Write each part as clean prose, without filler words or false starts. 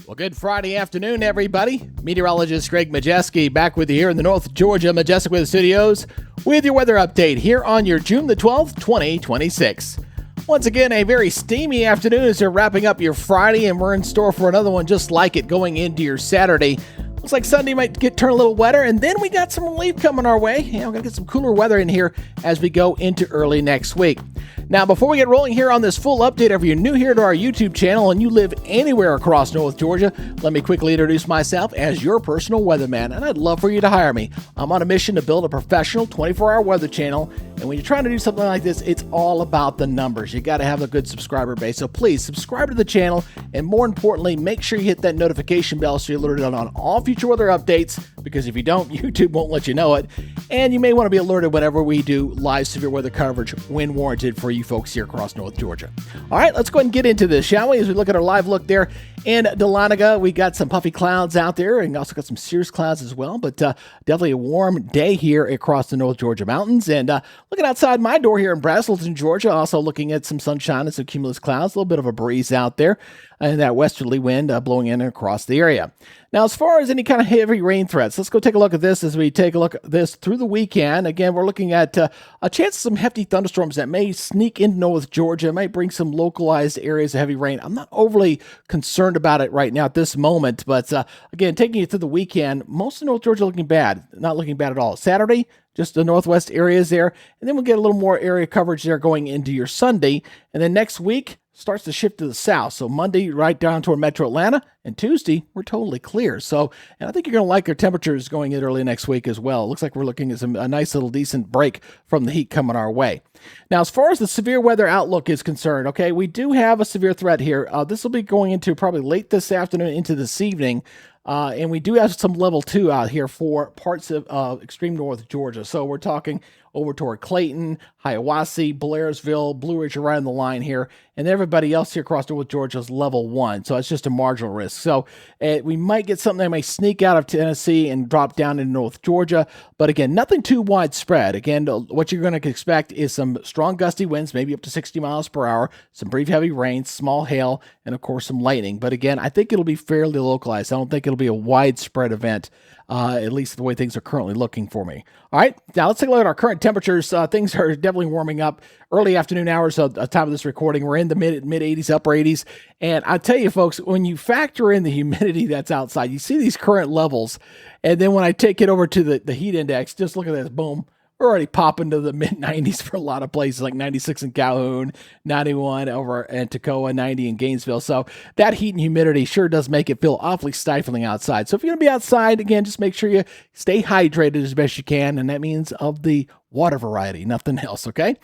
Well, good Friday afternoon, everybody. Meteorologist Greg Majestic back with you here in the North Georgia Majestic Weather Studios with your weather update here on your June the 12th, 2026. Once again, a very steamy afternoon as you're wrapping up your Friday, and we're in store for another one just like it going into your Saturday. Looks like Sunday might turn a little wetter, and then we got some relief coming our way. We're going to get some cooler weather in here as we go into early next week. Now, before we get rolling here on this full update, if you're new here to our YouTube channel and you live anywhere across North Georgia, let me quickly introduce myself as your personal weatherman, and I'd love for you to hire me. I'm on a mission to build a professional 24-hour weather channel, and when you're trying to do something like this, it's all about the numbers. You got to have a good subscriber base, so please subscribe to the channel, and more importantly, make sure you hit that notification bell so you're alerted on all future weather updates, because if you don't, YouTube won't let you know it, and you may want to be alerted whenever we do live severe weather coverage when warranted for you folks here across North Georgia. All right, let's go ahead and get into this, shall we? As we look at our live look there in Dahlonega, we got some puffy clouds out there and also got some cirrus clouds as well, but definitely a warm day here across the North Georgia mountains. And looking outside my door here in Braselton, Georgia, also looking at some sunshine and some cumulus clouds, a little bit of a breeze out there, and that westerly wind blowing in and across the area. Now, as far as any kind of heavy rain threats, let's go take a look at this as we take a look at this through the weekend. Again, we're looking at a chance of some hefty thunderstorms that may sneak into North Georgia, might bring some localized areas of heavy rain. I'm not overly concerned about it right now at this moment, but again, taking you through the weekend, most of North Georgia looking bad, not looking bad at all. Saturday, just the northwest areas there, and then we'll get a little more area coverage there going into your Sunday, and then next week starts to shift to the south. So Monday, right down toward Metro Atlanta, and Tuesday, we're totally clear. So, and I think you're going to like our temperatures going in early next week as well. It looks like we're looking at a nice little decent break from the heat coming our way. Now, as far as the severe weather outlook is concerned, okay, we do have a severe threat here. This will be going into probably late this afternoon into this evening. And we do have some level 2 out here for parts of extreme North Georgia. So we're talking over toward Clayton, Hiawassee, Blairsville, Blue Ridge around the line here, and everybody else here across North Georgia is level 1. So it's just a marginal risk. So we might get something that may sneak out of Tennessee and drop down into North Georgia. But again, nothing too widespread. Again, what you're going to expect is some strong gusty winds, maybe up to 60 miles per hour, some brief heavy rain, small hail, and of course some lightning. But again, I think it'll be fairly localized. I don't think it'll be a widespread event, at least the way things are currently looking for me. All right, now let's take a look at our current temperatures. Things are definitely warming up. Early afternoon hours of the time of this recording, we're in the mid 80s, upper 80s. And I tell you, folks, when you factor in the humidity that's outside, you see these current levels. And then when I take it over to the heat index, just look at this, boom. We're already popping to the mid-90s for a lot of places, like 96 in Calhoun, 91 over in Toccoa, 90 in Gainesville. So that heat and humidity sure does make it feel awfully stifling outside. So if you're going to be outside, again, just make sure you stay hydrated as best you can, and that means of the water variety, nothing else, okay?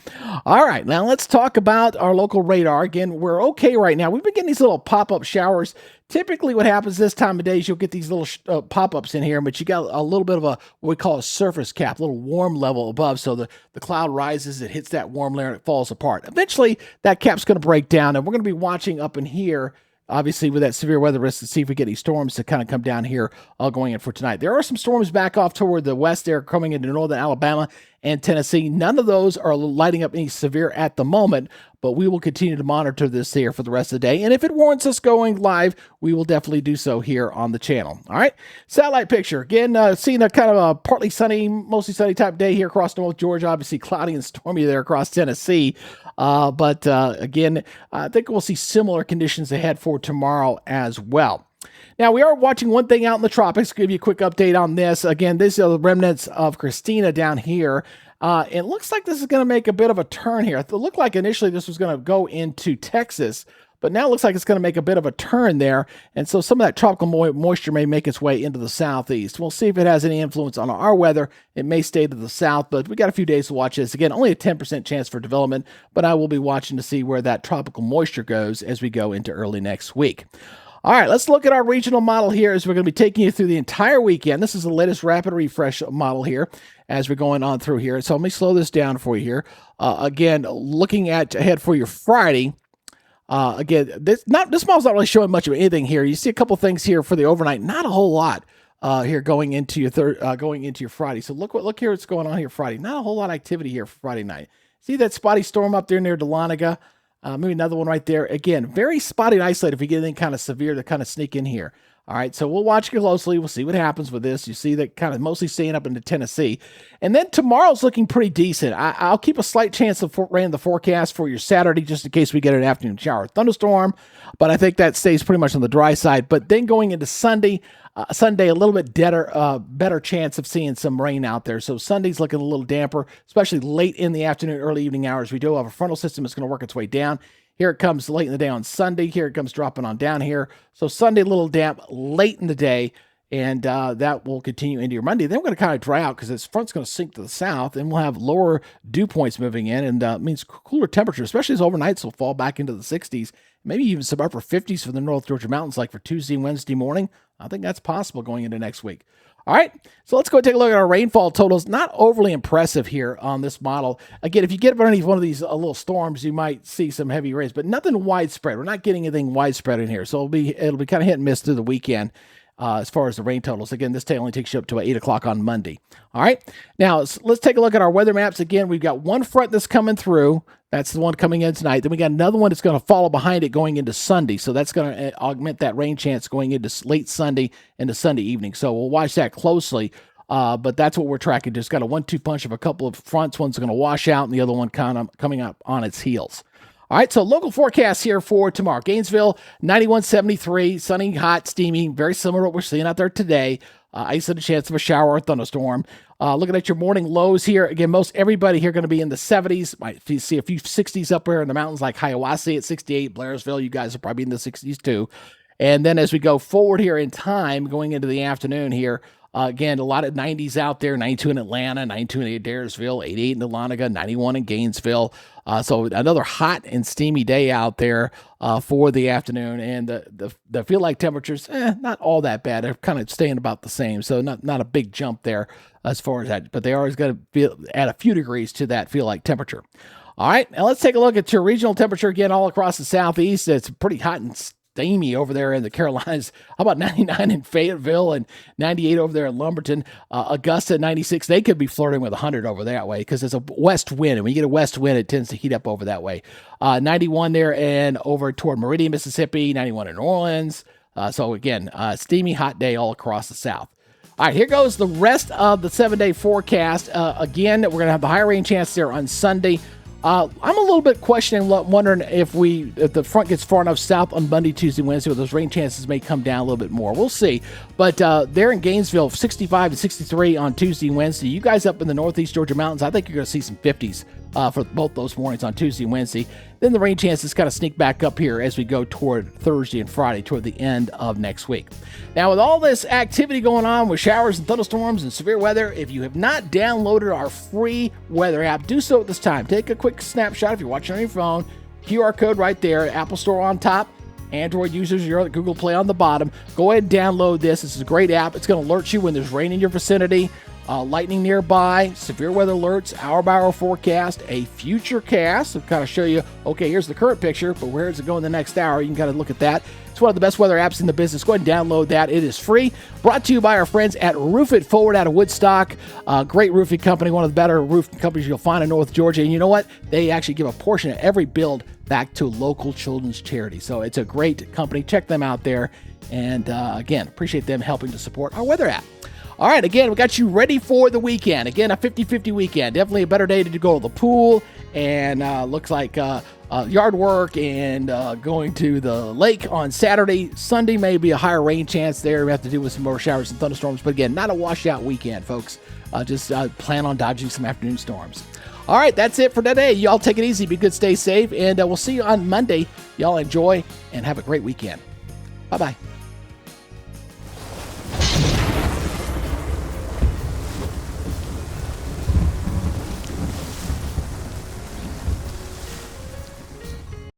All right, now let's talk about our local radar. Again, we're okay right now. We've been getting these little pop-up showers. Typically what happens this time of day is you'll get these little pop-ups in here, but you got a little bit of what we call a surface cap, a little warm level above. So the cloud rises, it hits that warm layer, and it falls apart. Eventually, that cap's going to break down, and we're going to be watching up in here, obviously with that severe weather risk, to see if we get any storms to kind of come down here going in for tonight. There are some storms back off toward the west there coming into northern Alabama and Tennessee. None of those are lighting up any severe at the moment, but we will continue to monitor this here for the rest of the day. And if it warrants us going live, we will definitely do so here on the channel. All right. Satellite picture. Again, seeing a kind of a partly sunny, mostly sunny type day here across North Georgia. Obviously cloudy and stormy there across Tennessee. But again, I think we'll see similar conditions ahead for tomorrow as well. Now, we are watching one thing out in the tropics. I'll give you a quick update on this. Again, these are the remnants of Christina down here. It looks like this is going to make a bit of a turn here. It looked like initially this was going to go into Texas, but now it looks like it's going to make a bit of a turn there. And so some of that tropical moisture may make its way into the southeast. We'll see if it has any influence on our weather. It may stay to the south, but we got a few days to watch this. Again, only a 10% chance for development, but I will be watching to see where that tropical moisture goes as we go into early next week. All right, let's look at our regional model here as we're going to be taking you through the entire weekend. This is the latest rapid refresh model here as we're going on through here. So let me slow this down for you here. Again, looking ahead for your Friday. Again, this model's not really showing much of anything here. You see a couple things here for the overnight, not a whole lot here going into your Friday. So look here what's going on here Friday. Not a whole lot of activity here for Friday night. See that spotty storm up there near Dahlonega? Maybe another one right there. Again, very spotty and isolated if you get anything kind of severe to kind of sneak in here. All right, so we'll watch it closely. We'll see what happens with this. You see that kind of mostly staying up into Tennessee. And then tomorrow's looking pretty decent. I'll keep a slight chance of rain in the forecast for your Saturday just in case we get an afternoon shower or thunderstorm. But I think that stays pretty much on the dry side. But then going into Sunday, a little bit better chance of seeing some rain out there. So Sunday's looking a little damper, especially late in the afternoon, early evening hours. We do have a frontal system that's going to work its way down. Here it comes late in the day on Sunday. Here it comes dropping on down here. So Sunday, a little damp late in the day, and that will continue into your Monday. Then we're going to kind of dry out because this front's going to sink to the south, and we'll have lower dew points moving in, and means cooler temperature, especially as overnights will fall back into the 60s, maybe even some upper 50s for the North Georgia mountains, like for Tuesday and Wednesday morning. I think that's possible going into next week. All right, so let's go take a look at our rainfall totals. Not overly impressive here on this model. Again, if you get underneath one of these little storms, you might see some heavy rains, but nothing widespread. We're not getting anything widespread in here, so it'll be kind of hit and miss through the weekend as far as the rain totals. Again, this day only takes you up to 8 o'clock on Monday. All right, now let's take a look at our weather maps. Again, we've got one front that's coming through. That's the one coming in tonight. Then we got another one that's going to follow behind it going into Sunday. So that's going to augment that rain chance going into late Sunday into Sunday evening. So we'll watch that closely. But that's what we're tracking. Just got a 1-2 punch of a couple of fronts. One's going to wash out and the other one kind of coming up on its heels. All right, so local forecast here for tomorrow. Gainesville, 91-73, sunny, hot, steamy, very similar to what we're seeing out there today. Isolated chance of a shower or thunderstorm. Looking at your morning lows here, again, most everybody here going to be in the 70s. Might see a few 60s up there in the mountains like Hiawassee at 68, Blairsville, you guys are probably in the 60s too. And then as we go forward here in time, going into the afternoon here, again, a lot of 90s out there, 92 in Atlanta, 92 in Adairsville, 88 in Dahlonega, 91 in Gainesville. So another hot and steamy day out there for the afternoon. And the feel-like temperatures, not all that bad. They're kind of staying about the same. So not a big jump there as far as that. But they always got to add a few degrees to that feel-like temperature. All right, now let's take a look at your regional temperature again all across the southeast. It's pretty hot and steamy over there in the Carolinas. How about 99 in Fayetteville and 98 over there in Lumberton? Augusta, 96. They could be flirting with 100 over that way because there's a west wind. And when you get a west wind, it tends to heat up over that way. 91 there and over toward Meridian, Mississippi, 91 in New Orleans. So again, steamy, hot day all across the south. All right, here goes the rest of the 7-day forecast. Again, we're going to have the higher rain chance there on Sunday. I'm a little bit questioning, wondering if the front gets far enough south on Monday, Tuesday, Wednesday, where those rain chances may come down a little bit more. We'll see. But there in Gainesville, 65 and 63 on Tuesday and Wednesday. You guys up in the northeast Georgia mountains, I think you're going to see some 50s for both those mornings on Tuesday and Wednesday. Then the rain chances kind of sneak back up here as we go toward Thursday and Friday, toward the end of next week. Now, with all this activity going on with showers and thunderstorms and severe weather, if you have not downloaded our free weather app, do so at this time. Take a quick snapshot if you're watching on your phone. QR code right there, Apple Store on top. Android users, you're at Google Play on the bottom. Go ahead and download this. This is a great app. It's going to alert you when there's rain in your vicinity, lightning nearby, severe weather alerts, hour-by-hour forecast, a future cast. It'll kind of show you, okay, here's the current picture, but where does it go in the next hour? You can kind of look at that. It's one of the best weather apps in the business. Go ahead and download that. It is free. Brought to you by our friends at Roof It Forward out of Woodstock. Great roofing company, one of the better roofing companies you'll find in North Georgia. And you know what? They actually give a portion of every build back to local children's charity. So it's a great company. Check them out there. And again, appreciate them helping to support our weather app. All right, again, we got you ready for the weekend. Again, a 50-50 weekend. Definitely a better day to go to the pool. And looks like yard work and going to the lake on Saturday. Sunday may be a higher rain chance there. We have to deal with some more showers and thunderstorms. But again, not a washout weekend, folks. Just plan on dodging some afternoon storms. All right, that's it for today. Y'all take it easy. Be good, stay safe. And we'll see you on Monday. Y'all enjoy and have a great weekend. Bye-bye.